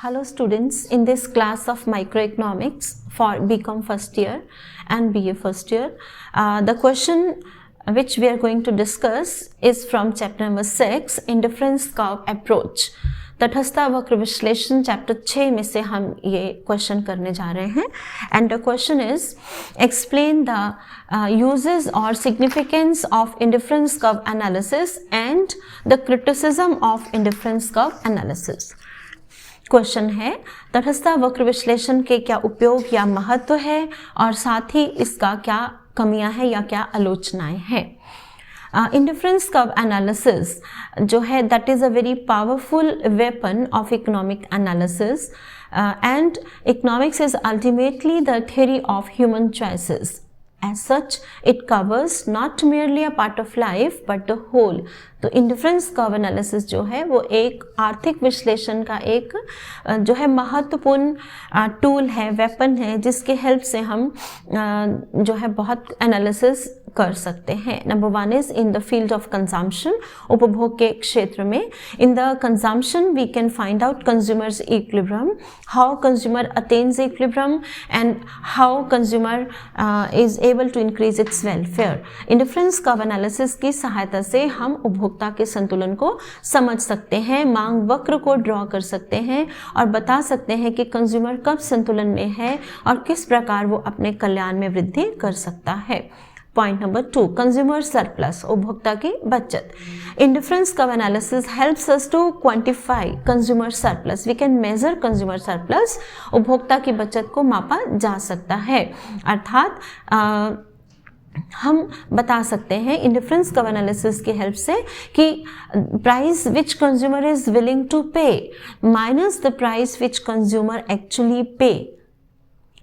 Hello students, in this class of microeconomics for BCom first year and BA first year, the question which we are going to discuss is from chapter number 6, indifference curve approach. तटस्थ वक्र विश्लेषण chapter 6 में से हम ये question करने जा रहे हैं and the question is explain the uses और significance of indifference curve analysis and the criticism of indifference curve analysis. Question है तटस्थ वक्र विश्लेषण के क्या उपयोग या महत्व है और साथ ही इसका क्या कमियां हैं या क्या आलोचनाएं हैं. इंडिफरेंस कर्व एनालिसिस जो है that is a very powerful weapon of economic analysis and economics is ultimately the theory of human choices. As such, it covers not merely a part of life but the whole. तो indifference curve analysis जो है वो एक आर्थिक विश्लेषण का एक जो है महत्वपूर्ण टूल है, वेपन है, जिसके हेल्प से हम जो है बहुत एनालिसिस कर सकते हैं. Number 1 is in the field of consumption, उपभोग के क्षेत्र में. In the consumption we can find out consumers equilibrium, how consumer attains equilibrium and how consumer is able to increase its welfare. Indifference curve analysis की सहायता से हम उपभोक्ता के संतुलन को समझ सकते हैं, मांग वक्र को ड्रॉ कर सकते हैं और बता सकते हैं कि कंज्यूमर कब संतुलन में है और किस प्रकार वो अपने कल्याण में वृद्धि कर सकता है. पॉइंट नंबर 2, कंज्यूमर सरप्लस, उपभोक्ता की बचत. Indifference curve analysis helps us to quantify consumer surplus. We can measure consumer surplus. उपभोक्ता की बचत को मापा जा सकता है. अर्थात हम बता सकते हैं इंडिफरेंस कर्व एनालिसिस की हेल्प से कि price which consumer is willing to pay minus the price which consumer actually pay,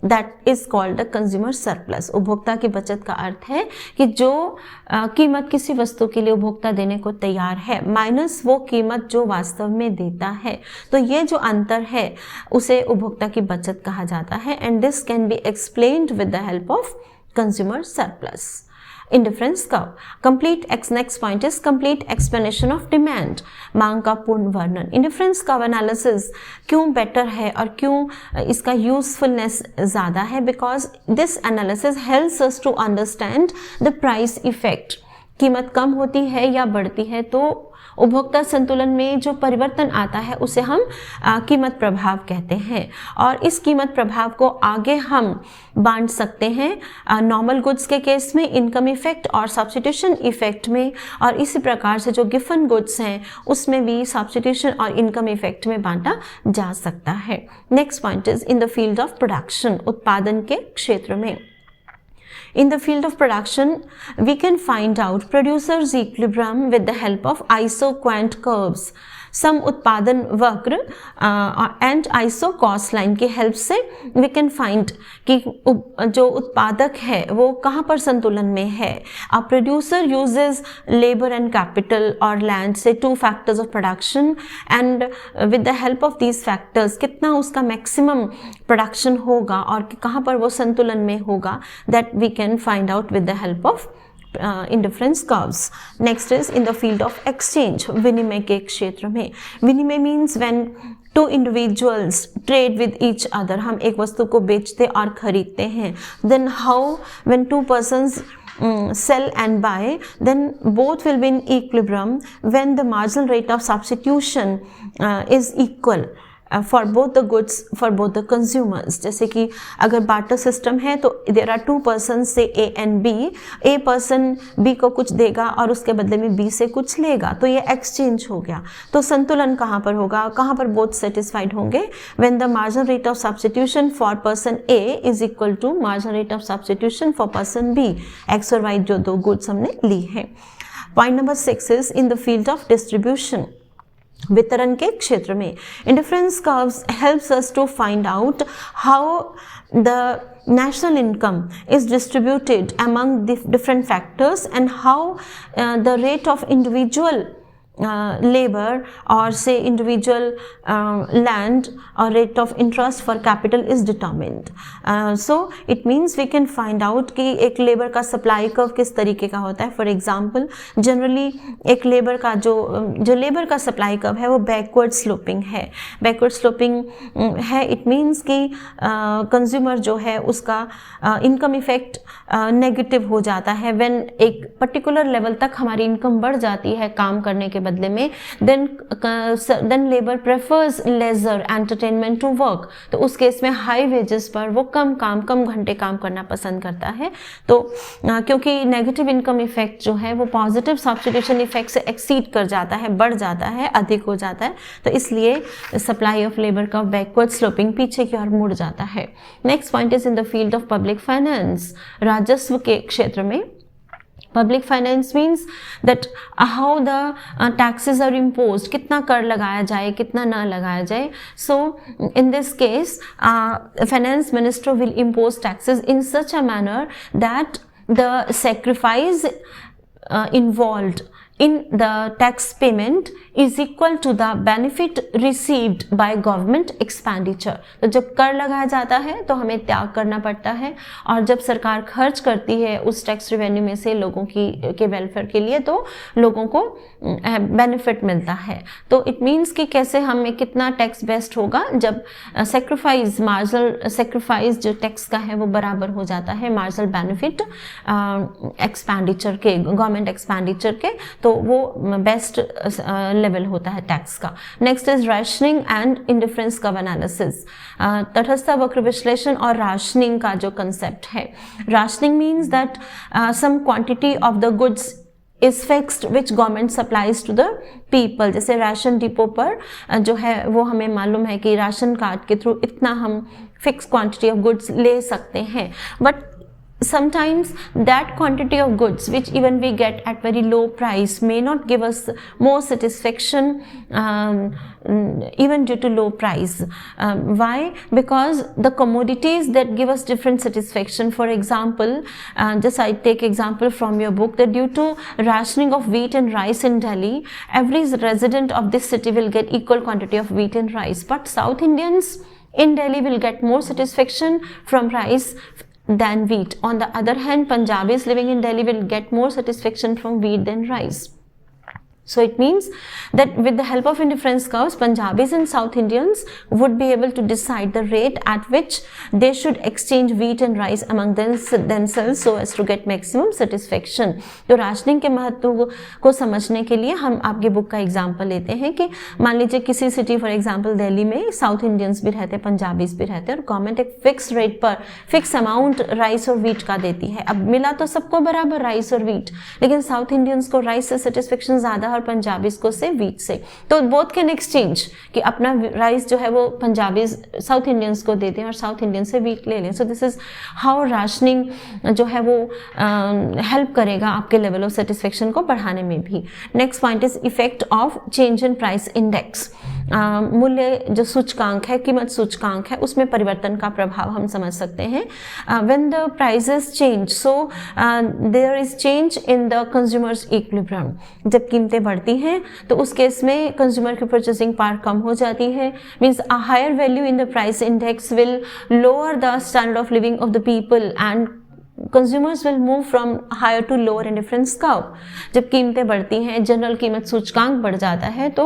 that is called the consumer surplus. उपभोक्ता की बचत का अर्थ है कि जो कीमत किसी वस्तु के लिए उपभोक्ता देने को तैयार है माइनस वो कीमत जो वास्तव में देता है. तो ये जो अंतर है उसे उपभोक्ता की बचत कहा जाता है and this can be explained with the help of consumer surplus. Indifference curve complete next point is complete explanation of demand, मांग का पूर्ण वर्णन. इंडिफरेंस कर्व एनालिसिस क्यों बेटर है और क्यों इसका यूजफुलनेस ज़्यादा है, because this analysis helps us to understand the price effect. कीमत कम होती है या बढ़ती है तो उपभोक्ता संतुलन में जो परिवर्तन आता है उसे हम कीमत प्रभाव कहते हैं और इस कीमत प्रभाव को आगे हम बांट सकते हैं नॉर्मल गुड्स के केस में, इनकम इफेक्ट और सब्स्टिट्यूशन इफेक्ट में, और इसी प्रकार से जो गिवन गुड्स हैं उसमें भी सब्स्टिट्यूशन और इनकम इफेक्ट में बांटा जा सकता है. Next point is in the field of production, उत्पादन के क्षेत्र में. In the field of production, we can find out producers' equilibrium with the help of isoquant curves. सम उत्पादन वक्र एंड आइसो कॉस्ट लाइन की हेल्प से वी कैन फाइंड कि जो उत्पादक है वो कहाँ पर संतुलन में है. A producer uses labour and capital और लैंड से 2 factors of production and with the help of these factors कितना उसका मैक्सिमम प्रोडक्शन होगा और कहाँ पर वो संतुलन में होगा, that we can find out with the help of indifference curves. Next is in the field of exchange, विनिमय के क्षेत्र में. विनिमय means when 2 individuals trade with each other, हम एक वस्तु को बेचते और खरीदते हैं. Then how when 2 persons sell and buy, then both will be in equilibrium when the marginal rate of substitution is equal for both the goods, for both the consumers. जैसे कि अगर बार्टर सिस्टम है तो there are 2 persons से A and B, A person B को कुछ देगा और उसके बदले में B से कुछ लेगा, तो ये एक्सचेंज हो गया. तो संतुलन कहाँ पर होगा, कहाँ पर बोथ सेटिस्फाइड होंगे, when the marginal rate of substitution for person A is equal to marginal rate of substitution for person B, X और Y जो 2 goods हमने ली हैं. Point number 6 is in the field of distribution, वितरण के क्षेत्र में. Indifference curves helps us to find out how the national income is distributed among the different factors and how the rate of individual labor or say individual land or rate of interest for capital is determined. So it means we can find out कि एक labour का supply curve किस तरीके का होता है. For example generally एक labour का जो लेबर का सप्लाई कर्व है वो बैकवर्ड स्लोपिंग है. बैकवर्ड स्लोपिंग है इट मीन्स कि कंज्यूमर जो है उसका इनकम इफेक्ट नेगेटिव हो जाता है. व्हेन एक पर्टिकुलर लेवल तक हमारी इनकम बढ़ जाती है काम करने के बदले में, then labour prefers leisure entertainment to work. तो उस केस में हाई वेजेस पर वो कम घंटे काम करना पसंद करता है. तो क्योंकि नेगेटिव इनकम इफेक्ट जो है वो पॉजिटिव सब्स्टिट्यूशन इफेक्ट से एक्सीड कर जाता है, बढ़ जाता है, अधिक हो जाता है. तो इसलिए सप्लाई ऑफ लेबर का बैकवर्ड स्लोपिंग पीछे की ओर मुड़ जाता है. Next point is in the field of public finance. राजस्व के क्षेत्र में public finance means that how the taxes are imposed, कितना कर लगाया जाए, कितना ना लगाया जाए. So in this case finance minister will impose taxes in such a manner that the sacrifice involved in the tax payment is equal to the benefit received by government expenditure. तो जब कर लगाया जाता है तो हमें त्याग करना पड़ता है, और जब सरकार खर्च करती है उस टैक्स रेवेन्यू में से लोगों के वेलफेयर के लिए तो लोगों को बेनिफिट मिलता है. तो इट मीन्स कि कैसे हमें कितना टैक्स बेस्ट होगा जब सेक्रीफाइस मार्जिनल सेक्रीफाइस जो टैक्स का है वो बराबर हो जाता है मार्जिनल बेनिफिट एक्सपेंडिचर के, गवर्नमेंट एक्सपेंडिचर के. तो वो बेस्ट लेवल होता है टैक्स का. Next is rationing and indifference curve analysis. तटस्थ वक्र विश्लेषण और राशनिंग का जो कंसेप्ट है. Rationing means that some quantity of the goods is fixed which government supplies to the people. जैसे राशन डिपो पर जो है वो हमें मालूम है कि राशन कार्ड के थ्रू इतना हम फिक्स क्वांटिटी ऑफ गुड्स ले सकते हैं. But sometimes that quantity of goods which even we get at very low price may not give us more satisfaction even due to low price. Why? Because the commodities that give us different satisfaction, for example, just I take example from your book that due to rationing of wheat and rice in Delhi, every resident of this city will get equal quantity of wheat and rice, but South Indians in Delhi will get more satisfaction from rice than wheat. On the other hand, Punjabis living in Delhi will get more satisfaction from wheat than rice. So it means that with the help of indifference curves, Punjabis and South Indians would be able to decide the rate at which they should exchange wheat and rice among themselves so as to get maximum satisfaction. तो rationing के महत्व को समझने के लिए हम आपकी book का एग्जाम्पल लेते हैं कि मान लीजिए किसी सिटी फॉर एग्जाम्पल दिल्ली में साउथ इंडियंस भी रहते हैं, पंजाबीज भी रहते हैं, और गवर्नमेंट एक फिक्स रेट पर फिक्स अमाउंट राइस और वीट का देती है. अब मिला तो सबको बराबर राइस और वीट, लेकिन साउथ इंडियंस को राइस से सेटिस्फेक्शन ज़्यादा और पंजाबीज को से वीट से. तो बोथ कैन एक्सचेंज कि अपना राइस जो है वो पंजाबीज साउथ इंडियंस को देते हैं और साउथ इंडियन से वीट ले लें. So this is how rationing जो है वो हेल्प करेगा आपके लेवल ऑफ सेटिस्फेक्शन को बढ़ाने में भी. Next point is effect of change in price index. मूल्य जो सूचकांक है, कीमत सूचकांक है, उसमें परिवर्तन का प्रभाव हम समझ सकते हैं. When the prices change, so there is change in the consumers equilibrium. जब कीमतें बढ़ती हैं तो उस केस में कंज्यूमर की परचेसिंग पावर कम हो जाती है. Means a higher value in the price index will lower the standard of living of the people and consumers will move from higher to lower indifference curve. जब कीमतें बढ़ती हैं, general कीमत सूचकांक बढ़ जाता है तो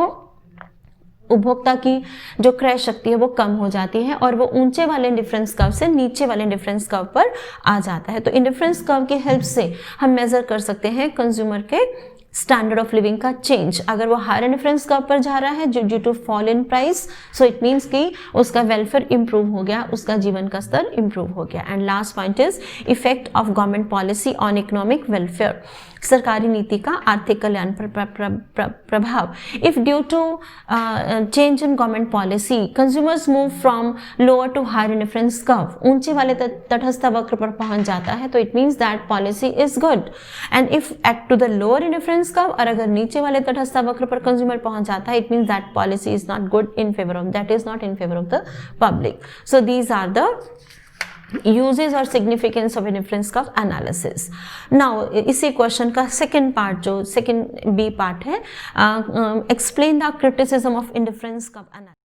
उपभोक्ता की जो क्रय शक्ति है वो कम हो जाती है और वो ऊंचे वाले इंडिफरेंस कर्व से नीचे वाले इंडिफरेंस कर्व पर आ जाता है. तो इंडिफरेंस कर्व की हेल्प से हम मेजर कर सकते हैं कंज्यूमर के स्टैंडर्ड ऑफ लिविंग का चेंज. अगर वो हायर इंडिफरेंस कर्व पर जा रहा है due to fall in price, so it means कि उसका वेलफेयर इंप्रूव हो गया, उसका जीवन का स्तर इंप्रूव हो गया. And last point is effect of government policy on economic welfare. सरकारी नीति का आर्थिक कल्याण पर प्रभाव. If due to change in government policy consumers move from lower to higher indifference curve, ऊंचे वाले तटस्थ वक्र पर पहुंच जाता है, तो it means that policy is good. And if at to the lower indifference curve, और अगर नीचे वाले तटस्थ वक्र पर कंज्यूमर पहुंच जाता है, it means that policy is not good in favour of, that is not in favour of the public. So these are the uses और significance of indifference curve analysis. Now इसी क्वेश्चन का सेकंड पार्ट, जो second B part है, explain the criticism of indifference curve analysis.